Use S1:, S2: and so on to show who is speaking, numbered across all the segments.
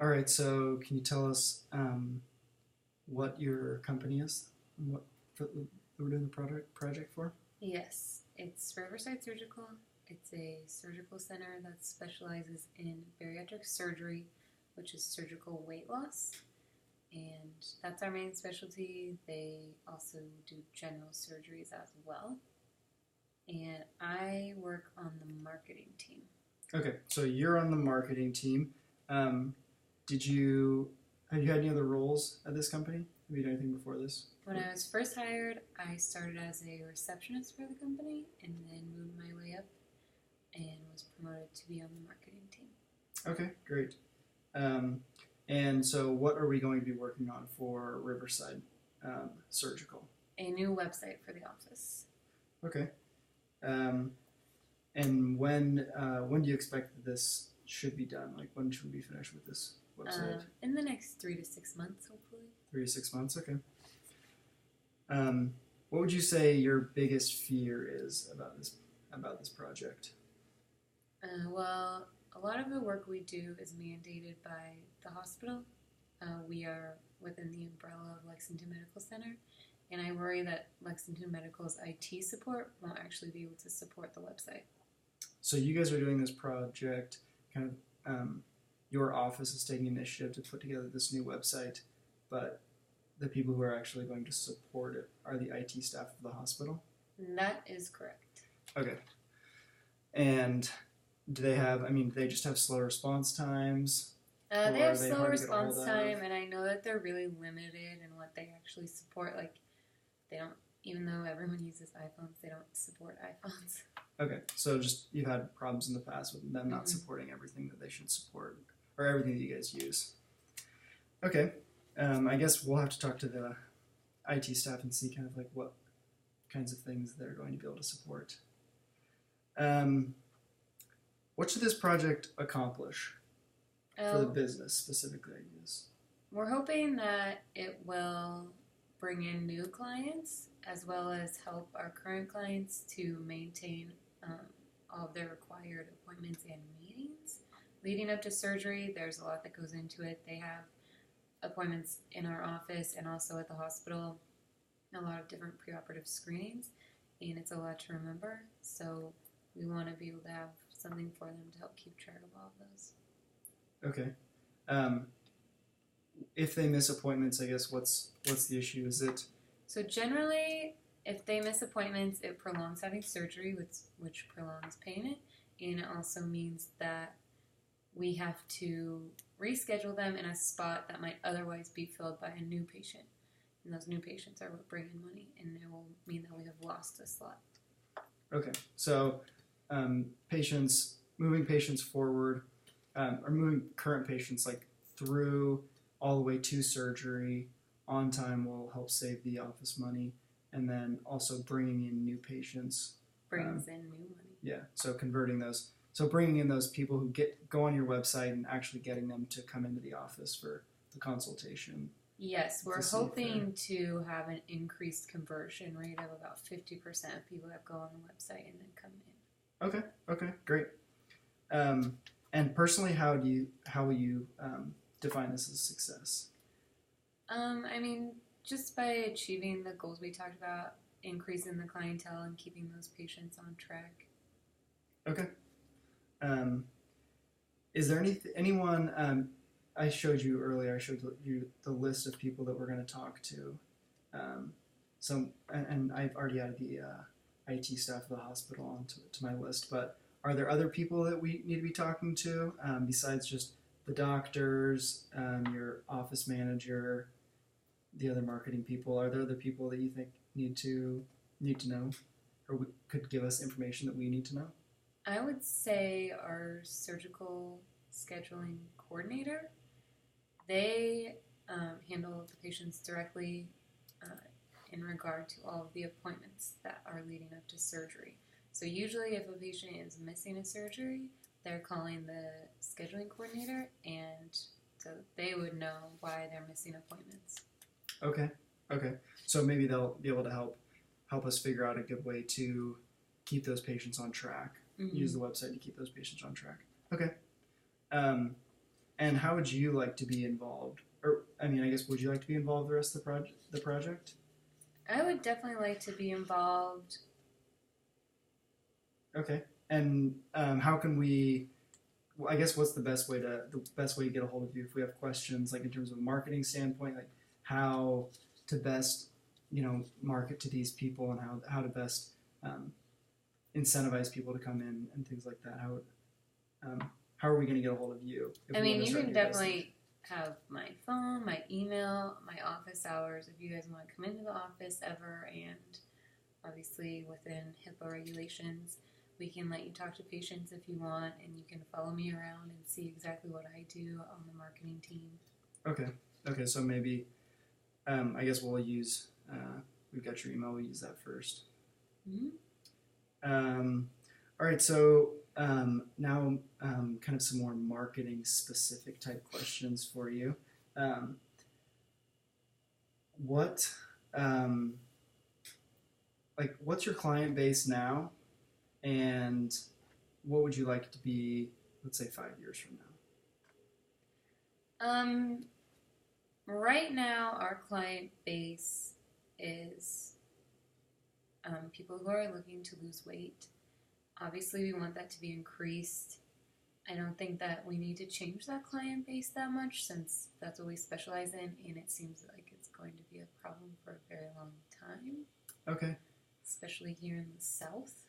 S1: All right, so can you tell us what your company is and what we're doing the project for?
S2: Yes, it's Riverside Surgical. It's a surgical center that specializes in bariatric surgery, which is surgical weight loss. And that's our main specialty. They also do general surgeries as well. And I work on the marketing team.
S1: Okay, so you're on the marketing team. Um, did you have you had any other roles at this company? Have you done anything before this?
S2: When I was first hired, I started as a receptionist for the company and then moved my way up and was promoted to be on the marketing team.
S1: Okay, great. Um, and so, what are we going to be working on for Riverside Surgical?
S2: A new website for the office.
S1: Okay. Um, and when do you expect that this should be done? Like, when should we be finished with this website?
S2: In the next 3 to 6 months, hopefully.
S1: 3 to 6 months. Okay. What would you say your biggest fear is about this project?
S2: Well, a lot of the work we do is mandated by the hospital. We are within the umbrella of Lexington Medical Center, and I worry that Lexington Medical's IT support won't actually be able to support the website.
S1: So you guys are doing this project, kind of. Your office is taking initiative to put together this new website, but the people who are actually going to support it are the IT staff of the hospital?
S2: That is correct.
S1: Okay. And do they have, do they just have slow response times?
S2: They have slow response time, and I know that they're really limited in what they actually support. Like, they don't, even though everyone uses iPhones, they don't support iPhones.
S1: Okay, so just you've had problems in the past with them not supporting everything that they should support, or everything that you guys use. Okay, I guess we'll have to talk to the IT staff and see kind of like what kinds of things they're going to be able to support. What should this project accomplish for the business specifically, I guess?
S2: We're hoping that it will bring in new clients as well as help our current clients to maintain all of their required appointments and meetings. Leading up to surgery, there's a lot that goes into it. They have appointments in our office and also at the hospital, a lot of different preoperative screenings, and it's a lot to remember. So we want to be able to have something for them to help keep track of all of those.
S1: Okay. If they miss appointments, I guess what's the issue? Is it?
S2: So generally, if they miss appointments, it prolongs having surgery, which prolongs payment, and it also means that we have to reschedule them in a spot that might otherwise be filled by a new patient. And those new patients are what bring in money, and it will mean that we have lost a slot.
S1: Okay, so moving patients forward, or moving current patients like through all the way to surgery on time will help save the office money, and then also bringing in new patients
S2: brings in new money.
S1: Yeah, so converting those, so bringing in those people who go on your website and actually getting them to come into the office for the consultation.
S2: Yes, we're hoping to have an increased conversion rate of about 50% of people that go on the website and then come in.
S1: Okay, great. And personally, how will you define this as success?
S2: Just by achieving the goals we talked about, increasing the clientele and keeping those patients on track.
S1: Okay. Is there anyone? I showed you earlier. I showed you the list of people that we're going to talk to. And I've already added the IT staff of the hospital onto my list. But are there other people that we need to be talking to besides just the doctors, your office manager, the other marketing people? Are there other people that you think need to know, or could give us information that we need to know?
S2: I would say our surgical scheduling coordinator. They handle the patients directly in regard to all of the appointments that are leading up to surgery. So usually if a patient is missing a surgery, they're calling the scheduling coordinator, and so they would know why they're missing appointments.
S1: Okay. So maybe they'll be able to help us figure out a good way to keep those patients on track. Mm-hmm. Use the website to keep those patients on track. Okay. And how would you like to be involved? Or, I mean, I guess, would you like to be involved the rest of the project?
S2: I would definitely like to be involved.
S1: Okay. And how can we? Well, I guess what's the best way to get a hold of you if we have questions, like in terms of a marketing standpoint, like how to best market to these people and how to best incentivize people to come in and things like that. How are we going to get a hold of you?
S2: I mean, you can definitely have my phone, my email, my office hours if you guys want to come into the office ever, and obviously within HIPAA regulations, we can let you talk to patients if you want, and you can follow me around and see exactly what I do on the marketing team.
S1: Okay. So maybe I guess we'll use. We've got your email. We'll use that first.
S2: Mm-hmm.
S1: All right. So now, kind of some more marketing specific type questions for you. What's your client base now, and what would you like it to be, let's say, 5 years from
S2: now? Right now, our client base is people who are looking to lose weight. Obviously, we want that to be increased. I don't think that we need to change that client base that much since that's what we specialize in, and it seems like it's going to be a problem for a very long time.
S1: Okay.
S2: Especially here in the South.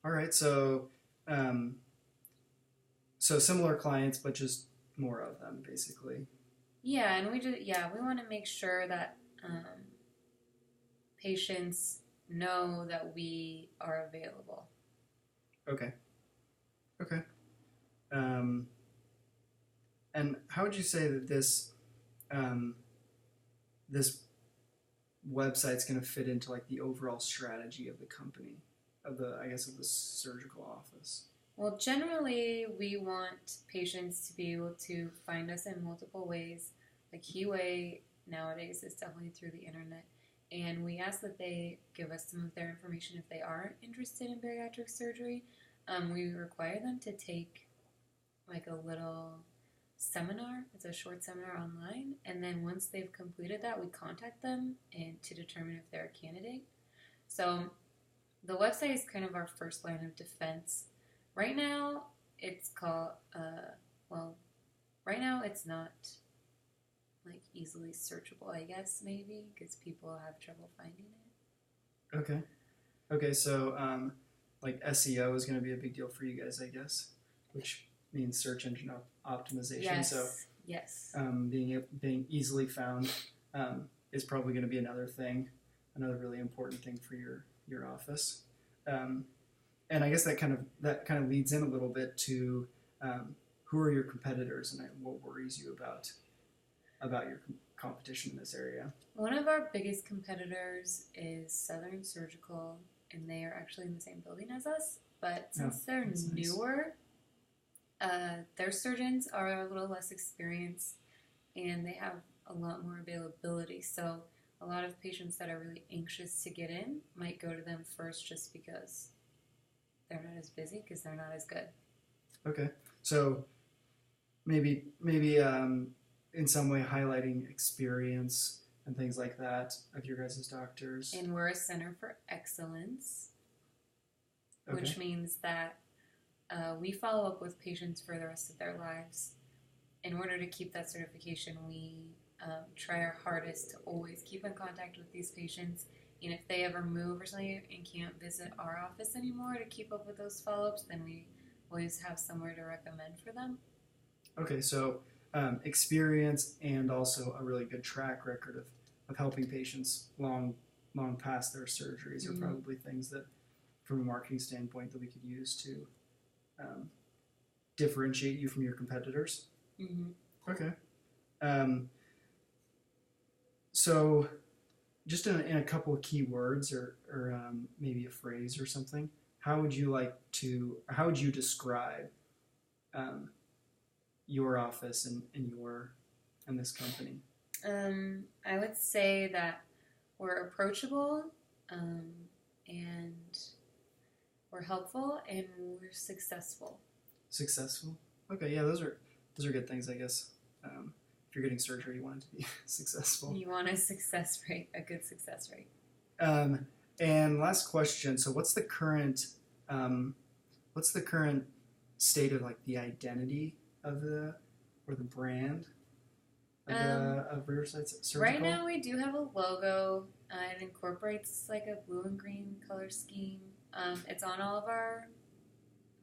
S1: All right, so similar clients, but just more of them, basically.
S2: Yeah, and we want to make sure that patients know that we are available.
S1: Okay. And how would you say that this website's going to fit into like the overall strategy of the company, of the surgical office?
S2: Well, generally, we want patients to be able to find us in multiple ways. The key way nowadays is definitely through the internet. And we ask that they give us some of their information if they are interested in bariatric surgery. We require them to take like a little seminar. It's a short seminar online. And then once they've completed that, we contact them and to determine if they're a candidate. So the website is kind of our first line of defense. Right now, it's called, right now it's not like easily searchable, I guess, maybe, because people have trouble finding it.
S1: Okay, so like SEO is going to be a big deal for you guys, I guess, which means search engine optimization.
S2: Yes.
S1: So
S2: yes.
S1: Being easily found is probably going to be another really important thing for your office. And I guess that kind of leads in a little bit to who are your competitors and what worries you about your competition in this area.
S2: One of our biggest competitors is Southern Surgical, and they are actually in the same building as us. But since they're newer, their surgeons are a little less experienced, and they have a lot more availability. So a lot of patients that are really anxious to get in might go to them first just because they're not as busy because they're not as good.
S1: Okay, so maybe in some way highlighting experience and things like that of your guys' doctors.
S2: And we're a center for excellence, which means that we follow up with patients for the rest of their lives. In order to keep that certification, we try our hardest to always keep in contact with these patients. And if they ever move or something and can't visit our office anymore to keep up with those follow-ups, then we always have somewhere to recommend for them.
S1: Okay, so experience and also a really good track record of helping patients long past their surgeries are probably things that, from a marketing standpoint, that we could use to differentiate you from your competitors.
S2: Mm-hmm.
S1: Okay. So just in a couple of key words or maybe a phrase or something, how would you describe your office and this company?
S2: I would say that we're approachable, and we're helpful, and we're successful.
S1: Successful? Okay, yeah, those those are good things, I guess. If you're getting surgery, you want it to be successful.
S2: You want a success rate, a good success rate.
S1: And last question. So what's the current state of like the identity of the brand of Riverside Surgical?
S2: Right now we do have a logo. It incorporates like a blue and green color scheme. It's on all of our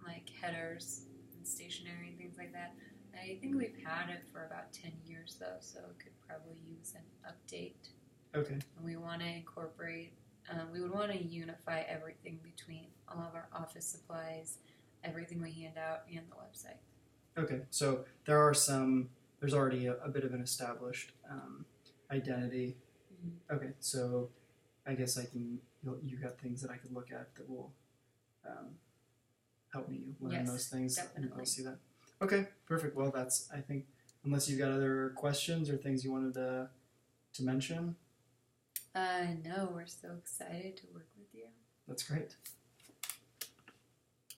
S2: like headers and stationery and things like that. I think we've had it for about 10 years though, so it could probably use an update.
S1: Okay.
S2: And we want to incorporate, we would want to unify everything between all of our office supplies, everything we hand out, and the website.
S1: Okay, so there's already a bit of an established identity. Mm-hmm. Okay, so I guess you got things that I could look at that will help me learn those things.
S2: Definitely.
S1: And I'll see that. Okay, perfect. Well, that's, I think, unless you've got other questions or things you wanted to mention.
S2: No, we're so excited to work with you.
S1: That's great.